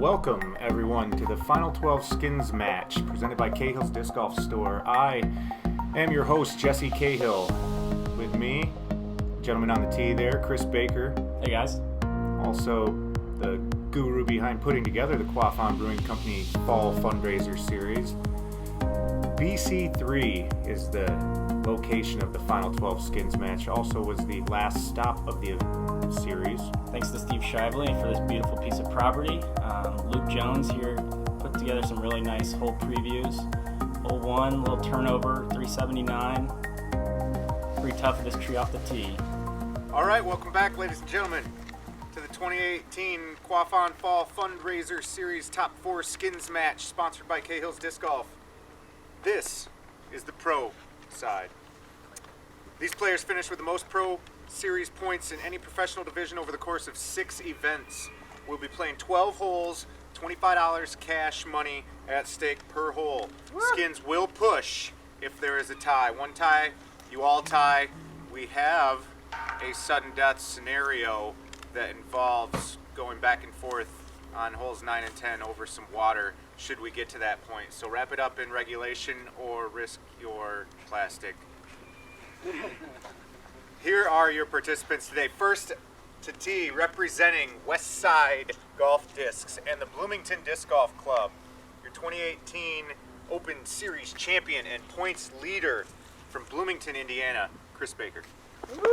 Welcome, everyone, to the Final 12 Skins match presented by Cahill's Disc Golf Store. I am your host, Jesse Cahill. With me, gentleman on the tee there, Chris Baker. Hey, guys. Also, the guru behind putting together the Quaff Brewing Company Fall Fundraiser Series. BC3 is the location of the Final 12 Skins match. Also was the last stop of the series. Thanks to Steve Shively for this beautiful piece of property. Luke Jones here put together some really nice hole previews. Hole 1, little turnover, 379. Pretty tough for this tree off the tee. All right, welcome back, ladies and gentlemen, to the 2018 Quaff Fall Fundraiser Series Top 4 Skins match, sponsored by Cahill's Disc Golf. This is the pro side. These players finished with the most pro series points in any professional division over the course of 6 events. We'll be playing 12 holes, $25 cash money at stake per hole. Woo! Skins will push if there is a tie. One tie, you all tie. We have a sudden death scenario that involves going back and forth on holes 9 and 10 over some water should we get to that point. So wrap it up in regulation or risk your plastic. Here are your participants today. First to tee, representing Westside Golf Discs and the Bloomington Disc Golf Club, your 2018 Open Series champion and points leader from Bloomington, Indiana, Chris Baker. What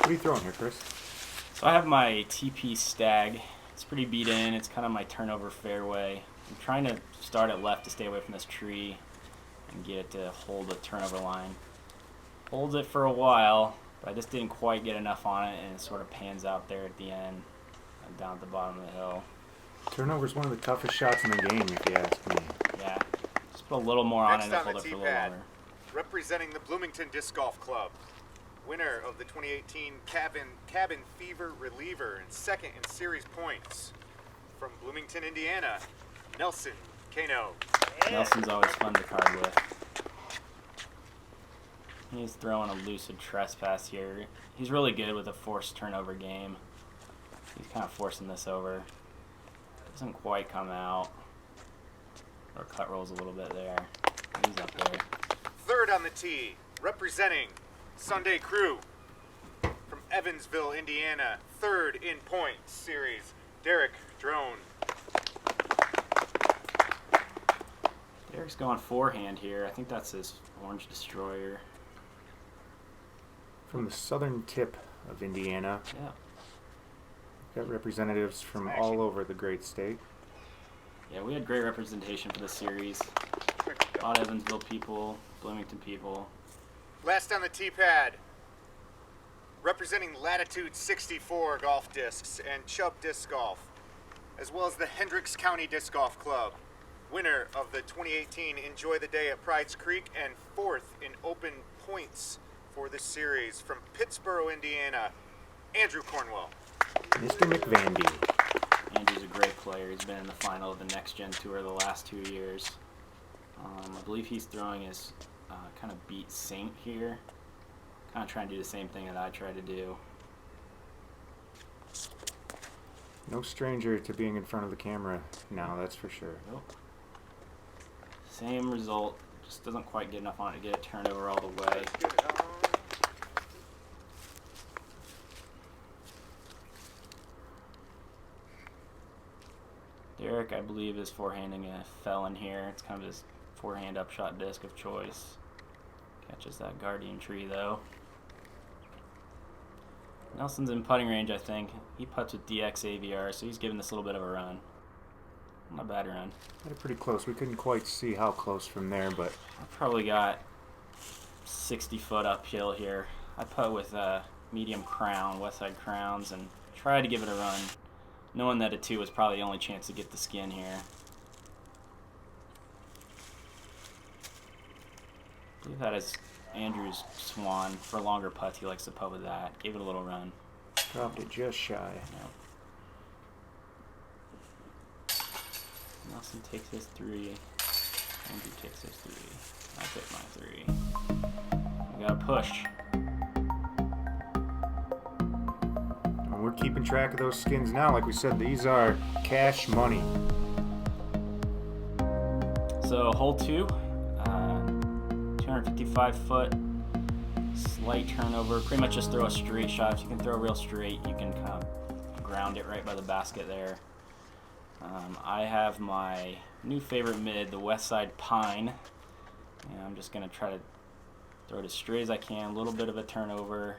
are you throwing here, Chris? So I have my TP Stag. It's pretty beat in. It's kind of my turnover fairway. I'm trying to start it left to stay away from this tree and get it to hold the turnover line. Holds it for a while, but I just didn't quite get enough on it, and it sort of pans out there at the end, down at the bottom of the hill. Turnover's one of the toughest shots in the game, if you ask me. Yeah, just put a little more on it and hold it for a little longer. Representing the Bloomington Disc Golf Club, winner of the 2018 Cabin Fever Reliever and second in series points from Bloomington, Indiana, Nelson Cano. Yeah. Nelson's always fun to card with. He's throwing a lucid trespass here. He's really good with a forced turnover game. He's kind of forcing this over. Doesn't quite come out. Or cut rolls a little bit there. He's up there. Third on the tee, representing Sunday Crew from Evansville, Indiana. Third in points series, Derek Drone. Derek's going forehand here. I think that's his Orange Destroyer. From the southern tip of Indiana. Yeah. Got representatives from all over the great state. Yeah, we had great representation for this series. A lot of Evansville people, Bloomington people. Last on the tee pad, representing Latitude 64 Golf Discs and Chubb Disc Golf, as well as the Hendricks County Disc Golf Club. Winner of the 2018 Enjoy the Day at Pride's Creek and fourth in open points for this series from Pittsboro, Indiana, Andrew Cornwell. Mr. McVandy. Andrew's a great player. He's been in the final of the Next Gen Tour the last 2 years. I believe he's throwing his kind of beat Saint here. Kind of trying to do the same thing that I try to do. No stranger to being in front of the camera now, that's for sure. Nope. Same result. Just doesn't quite get enough on it to get it turned over all the way. Derek, I believe, is forehanding a felon here. It's kind of his forehand upshot disc of choice. Catches that guardian tree, though. Nelson's in putting range, I think. He putts with DX AVR, so he's giving this a little bit of a run. Not a bad run. Got it pretty close. We couldn't quite see how close from there, but I've probably got 60 foot uphill here. I put with a medium crown, Westside Crowns, and tried to give it a run, knowing that a 2 was probably the only chance to get the skin here. I believe that is Andrew's Swan. For longer putts, he likes to putt with that. Gave it a little run. Dropped it just shy. Yep. Nelson takes his 3. Andrew takes his 3. I take my 3. We got a push. keeping track of those skins now. Like we said, these are cash money. So hole 2, 255 foot, slight turnover. Pretty much just throw a straight shot. If you can throw real straight, you can kind of ground it right by the basket there. I have my new favorite mid, the West Side Pine, and I'm just going to try to throw it as straight as I can. A little bit of a turnover.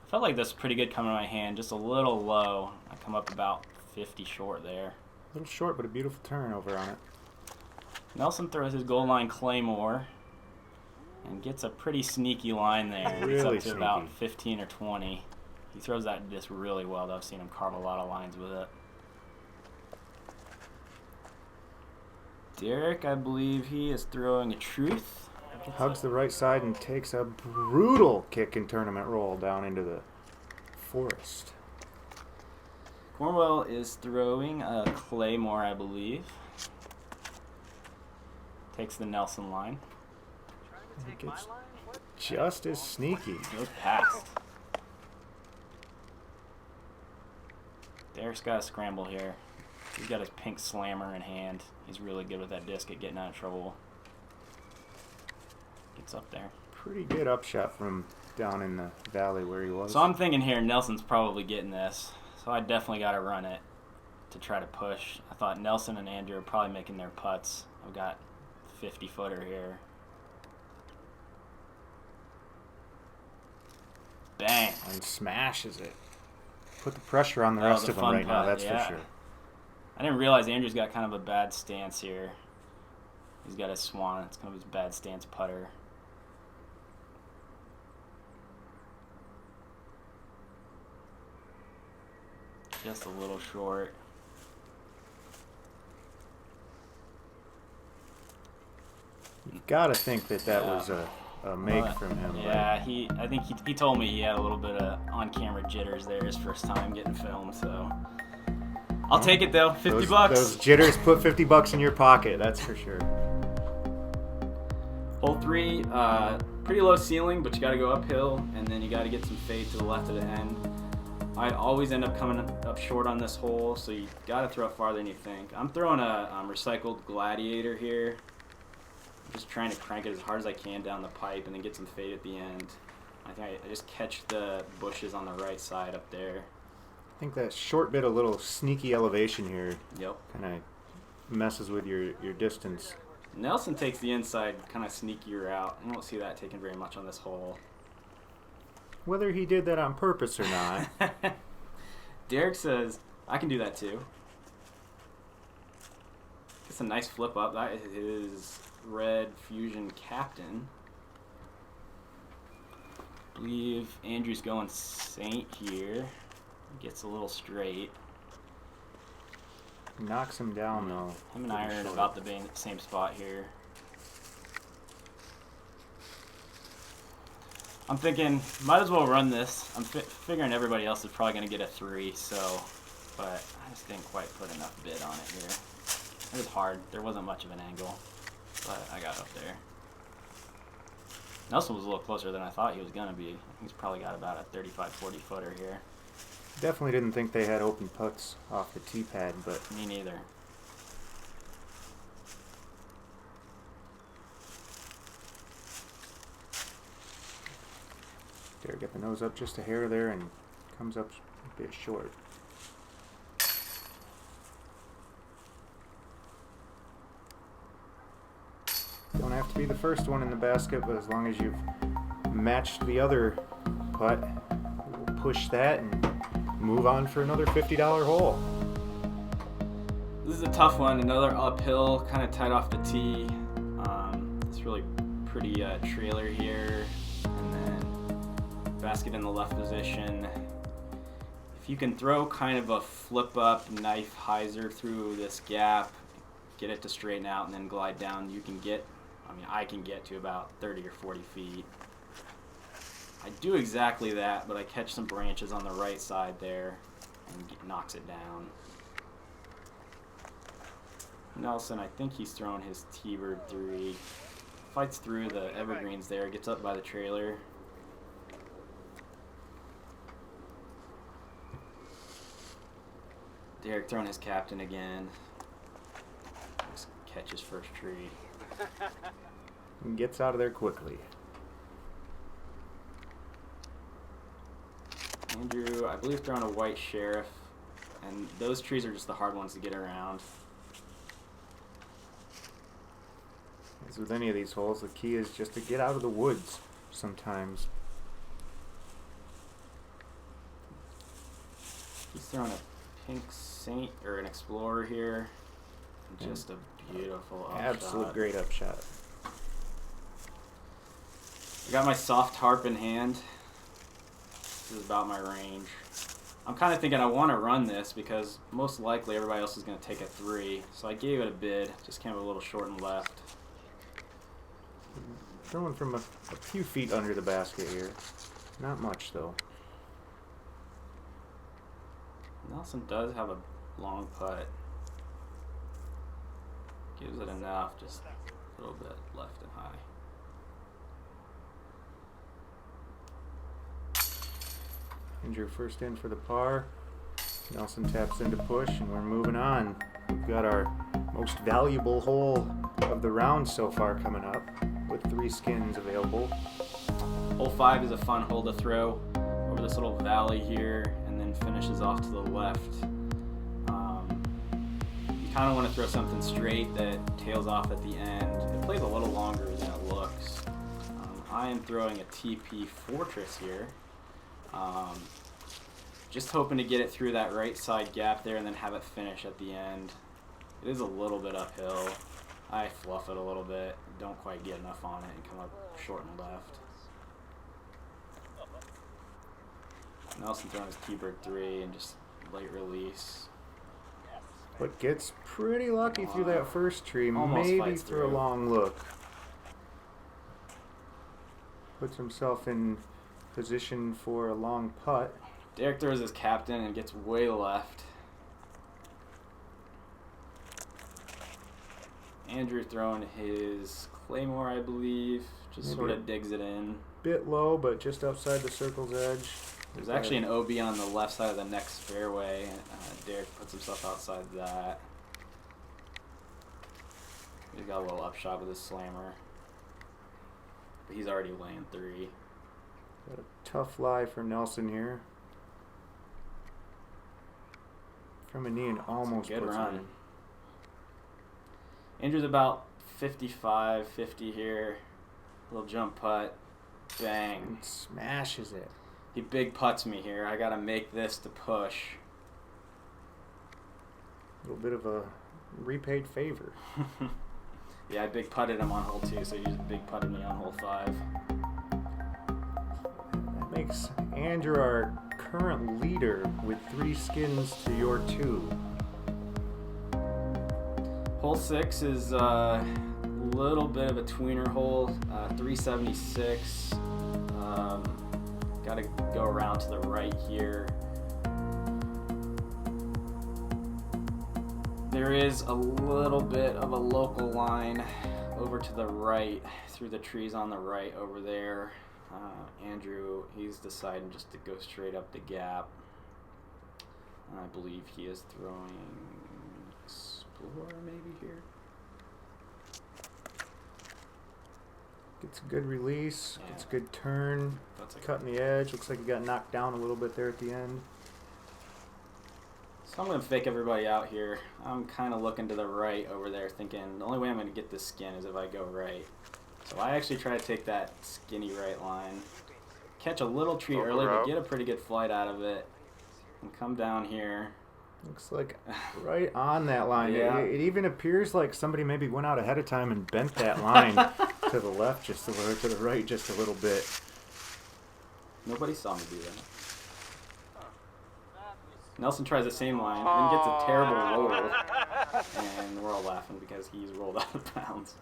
I felt like this was pretty good coming to my hand, just a little low. I come up about 50 short there. A little short, but a beautiful turnover on it. Nelson throws his goal line claymore and gets a pretty sneaky line there. Really It's up to sneaky. about 15 or 20. He throws that disc really well, though. I've seen him carve a lot of lines with it. Derek, I believe he is throwing a truth. Hugs the right side and takes a brutal kick and tournament roll down into the forest. Cornwell is throwing a claymore, I believe. Takes the Nelson line. He gets just as sneaky. Goes past. Derek's got a scramble here. He's got his pink slammer in hand. He's really good with that disc at getting out of trouble. Gets up there. Pretty good upshot from down in the valley where he was. So I'm thinking here Nelson's probably getting this. So I definitely got to run it to try to push. I thought Nelson and Andrew are probably making their putts. I've got 50-footer here. Bang. And smashes it. Put the pressure on the That rest was a of them fun right now, putt, that's yeah. for sure. I didn't realize Andrew's got kind of a bad stance here. He's got a swan. It's kind of his bad stance putter. Just a little short. You've got to think that that Yeah. was a make from him. Yeah, I think he told me he had a little bit of on-camera jitters there his first time getting filmed, so I'll take it though. 50 bucks. Those jitters put $50 in your pocket, that's for sure. Hole 3, pretty low ceiling, but you got to go uphill, and then you got to get some fade to the left of the end. I always end up coming up short on this hole, so you got to throw it farther than you think. I'm throwing a recycled Gladiator here. I'm just trying to crank it as hard as I can down the pipe and then get some fade at the end. I think I just catch the bushes on the right side up there. I think that short bit of little sneaky elevation here Yep. kind of messes with your distance. Nelson takes the inside kind of sneakier route. I don't see that taken very much on this hole. Whether he did that on purpose or not. Derek says, I can do that too. It's a nice flip up. That is his red Fusion Captain. I believe Andrew's going Saint here. Gets a little straight. Knocks him down though. Him and I are in about the same spot here. I'm thinking, might as well run this. I'm figuring everybody else is probably going to get a 3, so, but I just didn't quite put enough bid on it here. It was hard. There wasn't much of an angle, but I got up there. Nelson was a little closer than I thought he was going to be. He's probably got about a 35-40 footer here. Definitely didn't think they had open putts off the tee pad, but Me neither. Derek got the nose up just a hair there and comes up a bit short. Don't have to be the first one in the basket, but as long as you've matched the other putt, we'll push that and move on for another $50 hole. This is a tough one. Another uphill, kind of tight off the tee. It's really pretty trailer here, and then basket in the left position. If you can throw kind of a flip up knife hyzer through this gap, get it to straighten out, and then glide down, you can get, I can get to about 30 or 40 feet. I do exactly that, but I catch some branches on the right side there and knocks it down. Nelson, I think he's throwing his T-Bird 3. Fights through the evergreens there, gets up by the trailer. Derek throwing his captain again. Just catch his first tree. And gets out of there quickly. Andrew, I believe, throwing a white sheriff, and those trees are just the hard ones to get around. As with any of these holes, the key is just to get out of the woods sometimes. He's throwing a pink saint or an explorer here. Just a beautiful upshot. Absolute great upshot. I got my soft harp in hand. This is about my range. I'm kind of thinking I want to run this because most likely everybody else is going to take a 3. So I gave it a bid. Just came a little short and left. Throwing from a few feet under the basket here. Not much though. Nelson does have a long putt. Gives it enough, just a little bit left and high. Andrew first in for the par. Nelson taps into push, and we're moving on. We've got our most valuable hole of the round so far coming up, with 3 skins available. Hole 5 is a fun hole to throw over this little valley here, and then finishes off to the left. You kind of want to throw something straight that tails off at the end. It plays a little longer than it looks. I am throwing a TP Fortress here. Just hoping to get it through that right side gap there and then have it finish at the end. It is a little bit uphill. I fluff it a little bit, don't quite get enough on it, and come up short and left. Nelson throwing his T-Bird 3 and just late release. But gets pretty lucky through that first tree, Almost maybe fights through a through. long look. Puts himself in position for a long putt. Derek throws his captain and gets way left. Andrew throwing his Claymore, I believe, just Maybe sort of digs it in. Bit low, but just outside the circle's edge. There's actually an OB on the left side of the next fairway. Derek puts himself outside that. He's got a little upshot with his slammer. But he's already laying 3. Got a tough lie for Nelson here. From a knee and almost Good puts run. it in. Andrew's about 55, 50 here. Little jump putt. Bang. And smashes it. He big putts me here. I gotta make this to push. A little bit of a repaid favor. Yeah, I big putted him on hole 2, so he just big putted me on hole 5. That makes Andrew our current leader with 3 skins to your 2. Hole 6 is a little bit of a tweener hole, 376. Got to go around to the right here. There is a little bit of a local line over to the right, through the trees on the right over there. Andrew, he's deciding just to go straight up the gap. And I believe he is throwing Explorer maybe here. Gets a good release, Yeah. gets a good turn, That's a cutting the edge. Looks like he got knocked down a little bit there at the end. So I'm going to fake everybody out here. I'm kind of looking to the right over there thinking the only way I'm going to get this skin is if I go right. So I actually try to take that skinny right line. Catch a little tree Over early, but out. get a pretty good flight out of it. And come down here. Looks like right on that line. Yeah. It even appears like somebody maybe went out ahead of time and bent that line to the left just a little, to the right just a little bit. Nobody saw me do that. Nelson tries the same line and gets a terrible roll. And we're all laughing because he's rolled out of bounds.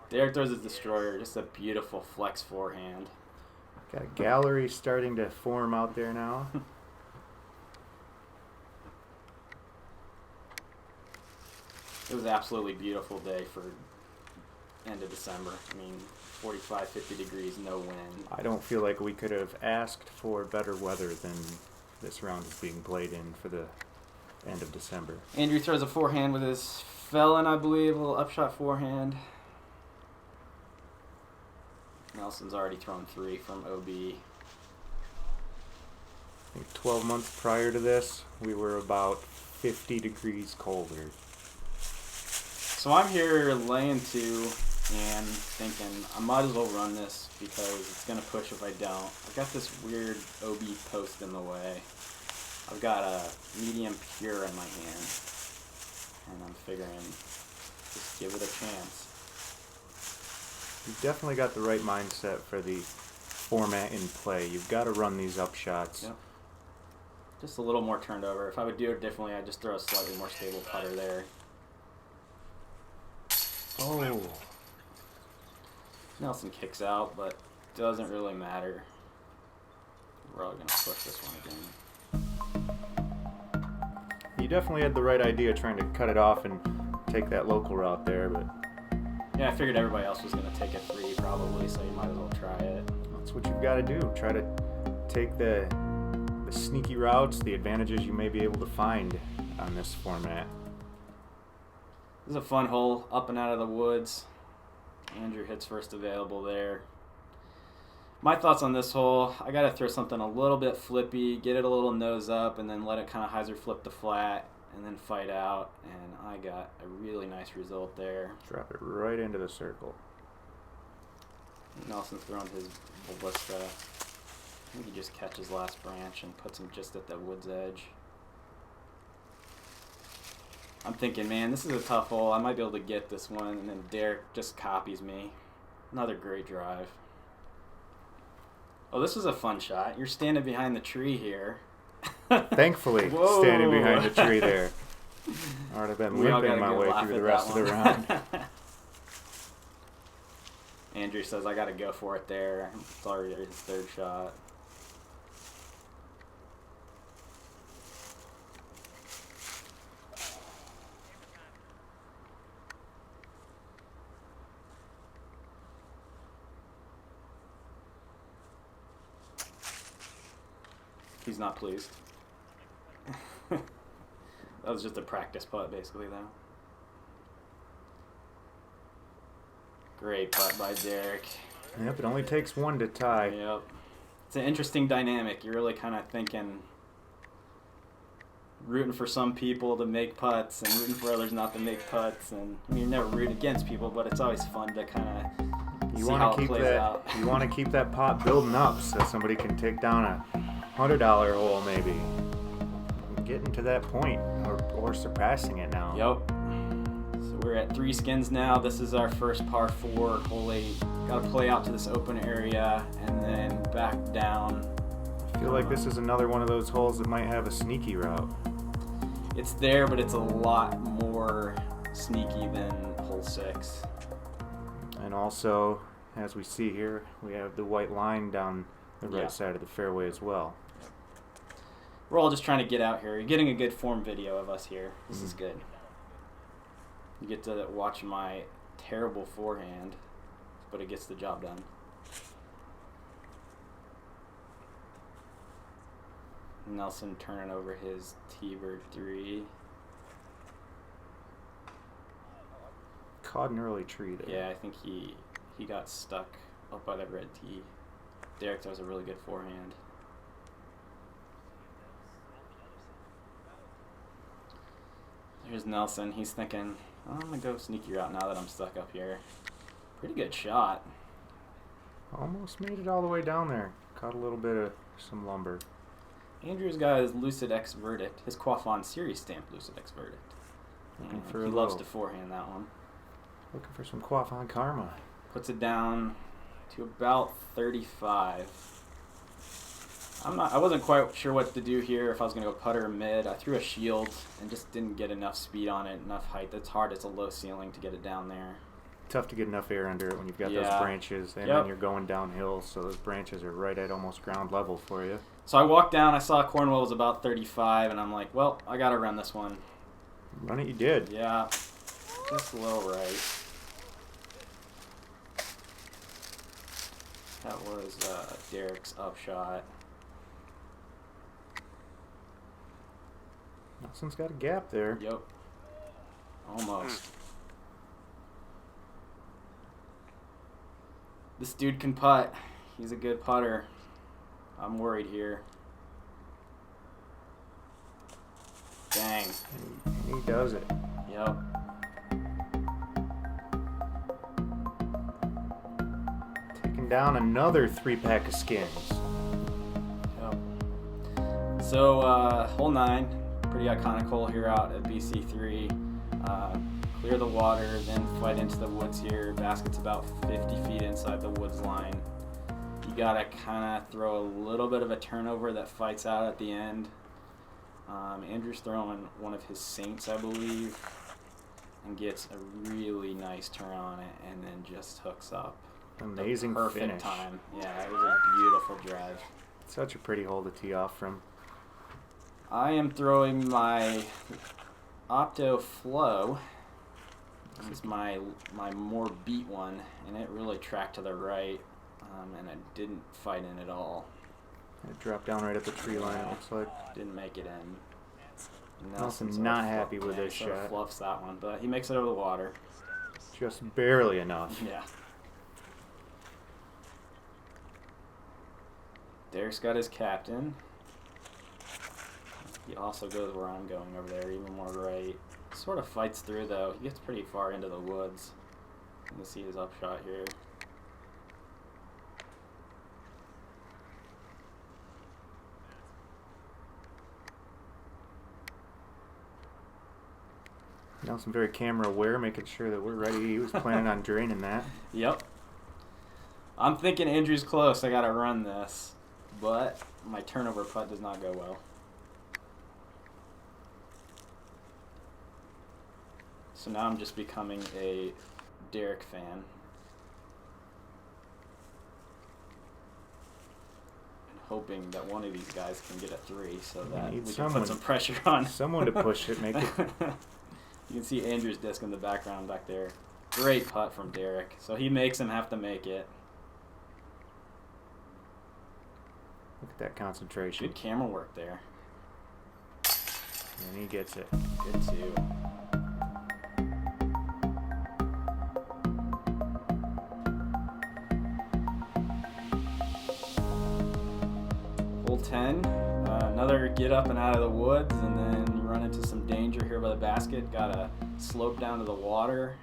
Derek throws his destroyer, just a beautiful flex forehand. Got a gallery starting to form out there now. It was an absolutely beautiful day for end of December. I mean, 45, 50 degrees, no wind. I don't feel like we could have asked for better weather than this round is being played in for the end of December. Andrew throws a forehand with his felon, I believe, a little upshot forehand. Nelson's already thrown 3 from OB. I think 12 months prior to this, we were about 50 degrees colder. So I'm here laying 2 and thinking I might as well run this because it's going to push if I don't. I've got this weird OB post in the way. I've got a medium pure in my hand, and I'm figuring just give it a chance. You've definitely got the right mindset for the format in play. You've got to run these up shots. Yep. Just a little more turned over. If I would do it differently, I'd just throw a slightly more stable putter there. Oh. Nelson kicks out, but doesn't really matter. We're all going to push this one again. You definitely had the right idea trying to cut it off and take that local route there, but Yeah, I figured everybody else was going to take a 3 probably, so you might as well try it. that's what you've got to do. Try to take the sneaky routes, the advantages you may be able to find on this format. This is a fun hole, up and out of the woods. Andrew hits first available there. My thoughts on this hole, I got to throw something a little bit flippy, get it a little nose up, and then let it kind of hyzer flip the flat, and then fight out. And I got a really nice result there. Drop it right into the circle. Nelson's throwing his ballista. I think he just catches last branch and puts him just at the wood's edge. I'm thinking, man, this is a tough hole. I might be able to get this one, and then Derek just copies me. Another great drive. Oh, this is a fun shot. You're standing behind the tree here. Thankfully, Whoa. standing behind the tree there. I would have been We all limping got a my good way laugh through at the rest that of the one. round. Andrew says, I got to go for it there. It's already his 3rd shot. He's not pleased. That was just a practice putt, basically, though. Great putt by Derek. Yep, it only takes one to tie. Yep. It's an interesting dynamic. You're really kind of thinking, rooting for some people to make putts and rooting for others not to make putts. And I mean, you're never rooting against people, but it's always fun to kind of see how it plays out. You want to keep that pot building up so somebody can take down a $100 hole maybe. Getting to that point or surpassing it now. Yep. So we're at 3 skins now. This is our first par 4. Hole 8. Got to play out to this open area and then back down. I feel like this is another one of those holes that might have a sneaky route. It's there, but it's a lot more sneaky than hole 6. And also, as we see here, we have the white line down the right Yeah. side of the fairway as well. We're all just trying to get out here. You're getting a good form video of us here. This is good. You get to watch my terrible forehand, but it gets the job done. Nelson turning over his T-bird 3. Caught an early tree there. Yeah, I think he got stuck up by that red tee. Derek throws a really good forehand. Here's Nelson. He's thinking, I'm going to go sneaky route now that I'm stuck up here. Pretty good shot. Almost made it all the way down there. Caught a little bit of some lumber. Andrew's got his Lucid X Verdict, his Quaff on Series stamp Lucid X Verdict. Looking And for he a loves low. to forehand that one. Looking for some quaff on karma. Puts it down to about 35. I wasn't quite sure what to do here, if I was going to go putter or mid. I threw a shield and just didn't get enough speed on it, enough height. It's hard, it's a low ceiling to get it down there. Tough to get enough air under it when you've got those Yeah. branches, and Yep. then you're going downhill, so those branches are right at almost ground level for you. So I walked down, I saw Cornwell was about 35, and I'm like, well, I got to run this one. Run it, you did. Yeah, just a little right. That was Derek's upshot. Nelson's got a gap there. Yep. Almost. This dude can putt. He's a good putter. I'm worried here. Dang. And he does it. Yep. Taking down another 3-pack of skins. Yep. So, hole 9, pretty iconic hole here out at BC3. Clear the water, then fight into the woods here. Basket's about 50 feet inside the woods line. You gotta kind of throw a little bit of a turnover that fights out at the end. Andrew's throwing one of his Saints, I believe, and gets a really nice turn on it, and then just hooks up. Amazing Perfect finish. time. Yeah, it was a beautiful drive. Such a pretty hole to tee off from. I am throwing my Opto Flow. This is my more beat one, and it really tracked to the right, and it didn't fight in at all. It dropped down right at the tree line, it looks like. Didn't make it in. Nelson's sort of not happy with this sort of shot. fluffs that one, but he makes it over the water. Just barely enough. Yeah. Derek's got his captain. He also goes where I'm going over there, even more right. Sort of fights through though. He gets pretty far into the woods. You can see his upshot here. Nelson very camera aware, making sure that we're ready. He was planning on draining that. Yep. I'm thinking Andrew's close. I gotta run this, but my turnover putt does not go well. So now I'm just becoming a Derek fan. And hoping that one of these guys can get a 3 so that we can put some pressure on. Someone to push it, make it. You can see Andrew's disc in the background back there. Great putt from Derek. So he makes him have to make it. Look at that concentration. Good camera work there. And he gets it. Good too. Hole 10, another get up and out of the woods, and then you run into some danger here by the basket. Got a slope down to the water.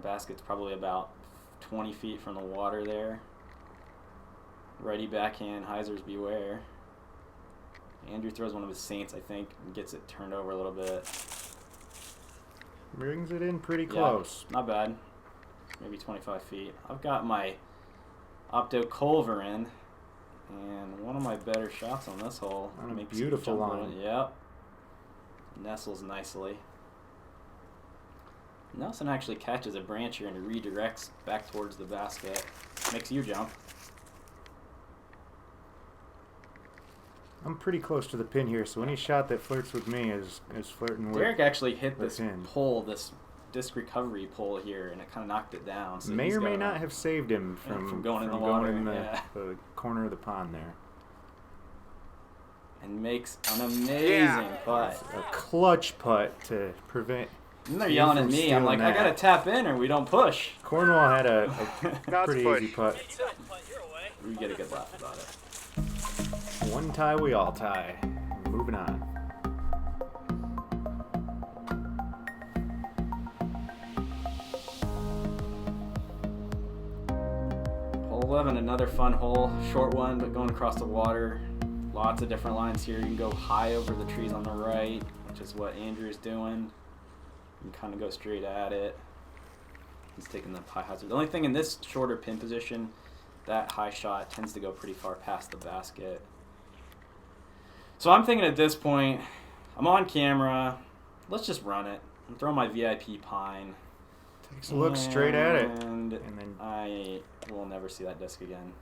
Basket's probably about 20 feet from the water there. Righty backhand, Heiser's beware. Andrew throws one of his Saints, I think, and gets it turned over a little bit. Brings it in pretty close. Yeah, not bad. Maybe 25 feet. I've got my Opto Culver in. And one of my better shots on this hole. On a Makes beautiful it jump line. Yep. Nestles nicely. Nelson actually catches a branch here and redirects back towards the basket. Makes you jump. I'm pretty close to the pin here, so any shot that flirts with me is flirting with. Derek actually hit this this pole, this disc recovery pole here, and it kind of knocked it down. So may or may not have saved him from going in the water. The corner of the pond there. And makes an amazing putt. A clutch putt to prevent. And they're yelling at me. I'm like, I gotta tap in or we don't push. Cornwell had a pretty easy putt. We get a good laugh about it. One tie, we all tie. Moving on. Hole 11, another fun hole. Short one, but going across the water. Lots of different lines here. You can go high over the trees on the right, which is what Andrew's doing. You can kind of go straight at it. He's taking the high hazard. The only thing in this shorter pin position, that high shot tends to go pretty far past the basket. So I'm thinking at this point, I'm on camera. Let's just run it. I'm throwing my VIP pine. Takes a look straight at it. And then I will never see that disc again.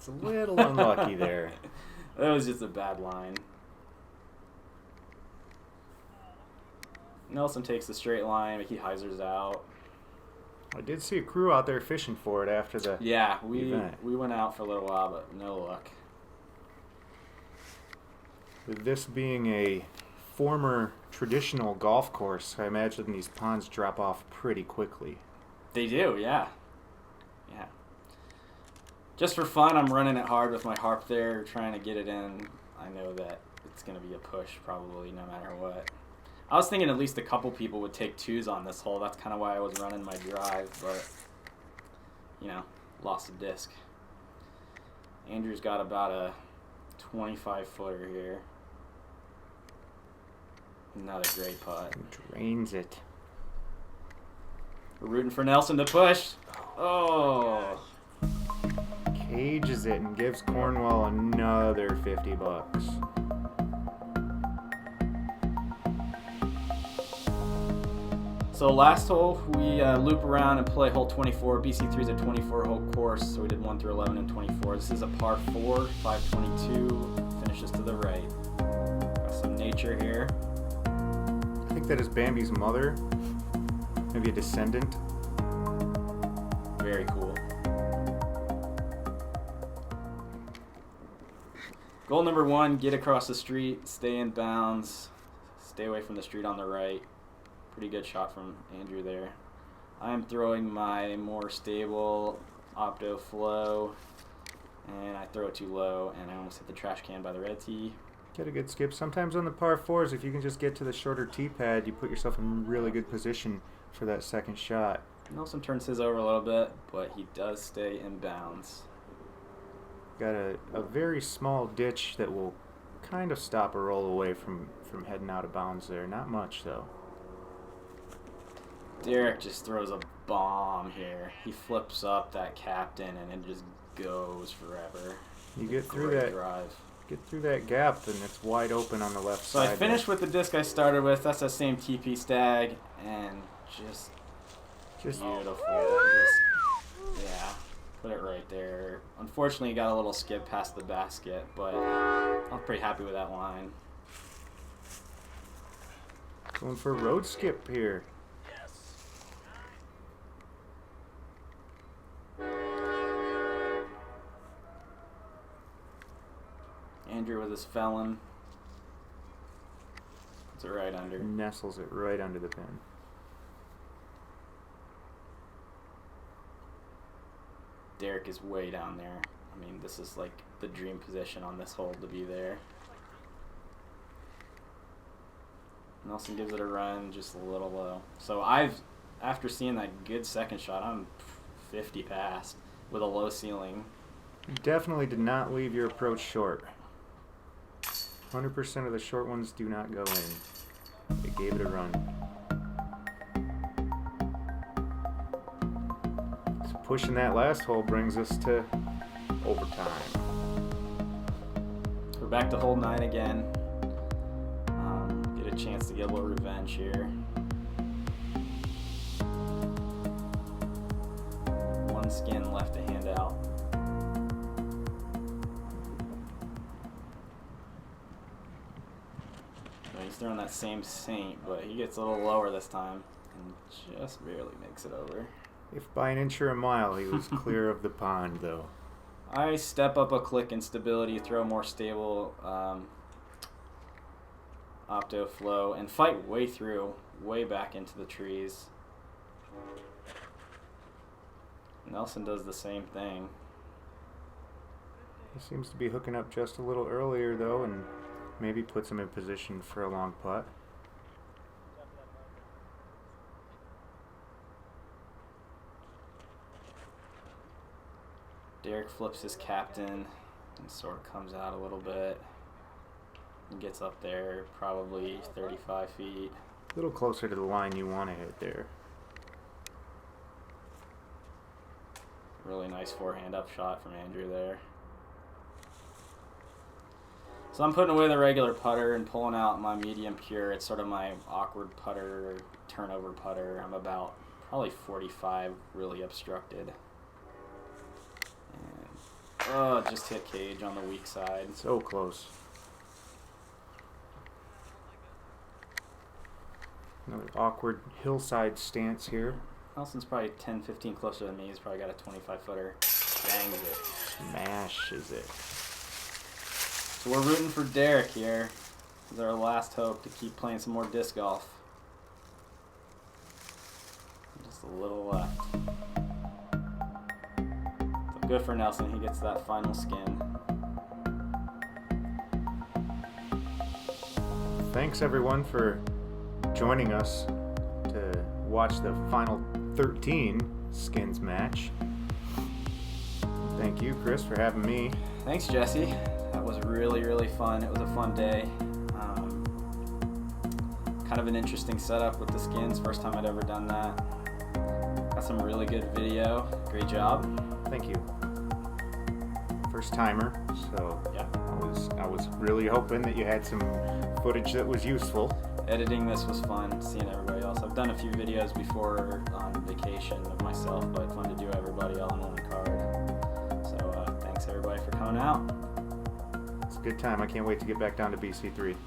it's a little unlucky there. That was just a bad line. Nelson takes the straight line, but he Heisers out. I did see a crew out there fishing for it after the Yeah, we event. went out for a little while, but no luck. With this being a former traditional golf course, I imagine these ponds drop off pretty quickly. They do, yeah. Yeah. Just for fun, I'm running it hard with my harp there, trying to get it in. I know that it's going to be a push probably no matter what. I was thinking at least a couple people would take twos on this hole. That's kind of why I was running my drive, but, you know, lost a disc. Andrew's got about a 25-footer here. Not a great putt. Drains it. We're rooting for Nelson to push. Oh. Cages it and gives Cornwell another $50. So last hole, we loop around and play hole 24. BC3 is a 24-hole course, so we did 1 through 11 and 24. This is a par 4, 522, finishes to the right. Got some nature here. I think that is Bambi's mother, maybe a descendant. Very cool. Goal number 1, get across the street, stay in bounds, stay away from the street on the right. Pretty good shot from Andrew there. I'm throwing my more stable opto flow, and I throw it too low, and I almost hit the trash can by the red tee. Get a good skip. Sometimes on the par 4s, if you can just get to the shorter tee pad, you put yourself in really good position for that second shot. Nelson turns his over a little bit, but he does stay in bounds. Got a very small ditch that will kind of stop a roll away from heading out of bounds there. Not much, though. Derek just throws a bomb here. He flips up that captain, and it just goes forever. You get through Great that drive. Get through that gap, and it's wide open on the left So side. I finished with the disc I started with. That's that same TP stag, and just beautiful. Yeah, put it right there. Unfortunately, he got a little skip past the basket, but I'm pretty happy with that line. Going for a road skip here. Andrew with his felon. It's right under. Nestles it right under the pin. Derek is way down there. I mean, this is like the dream position on this hole to be there. Nelson gives it a run, just a little low. So after seeing that good second shot, I'm 50 past with a low ceiling. You definitely did not leave your approach short. 100% of the short ones do not go in. They gave it a run. So pushing that last hole brings us to overtime. We're back to hole 9 again. Get a chance to get a little revenge here. One skin left to hand out. He's throwing that same Saint, but he gets a little lower this time and just barely makes it over. If by an inch or a mile, he was clear of the pond, though. I step up a click in stability, throw more stable opto flow, and fight way through, way back into the trees. Nelson does the same thing. He seems to be hooking up just a little earlier, though, and maybe puts him in position for a long putt. Derek flips his captain and sort of comes out a little bit and gets up there probably 35 feet. A little closer to the line you want to hit there. Really nice forehand up shot from Andrew there. So I'm putting away the regular putter and pulling out my medium pure. It's sort of my awkward putter, turnover putter. I'm about probably 45, really obstructed. And just hit cage on the weak side. So close. Another awkward hillside stance here. Nelson's probably 10, 15 closer than me. He's probably got a 25-footer. Bangs it. Smashes it. So we're rooting for Derek here. is our last hope to keep playing some more disc golf. Just a little left. So good for Nelson. He gets that final skin. Thanks everyone for joining us to watch the final 13 skins match. Thank you, Chris, for having me. Thanks, Jesse. That was really, really fun. It was a fun day. Kind of an interesting setup with the skins. First time I'd ever done that. Got some really good video. Great job. Thank you. First timer, so Yeah. I was really hoping that you had some footage that was useful. Editing this was fun, seeing everybody else. I've done a few videos before on vacation of myself, but fun to do everybody all on one card. So thanks everybody for coming out. It's a good time. I can't wait to get back down to BC3.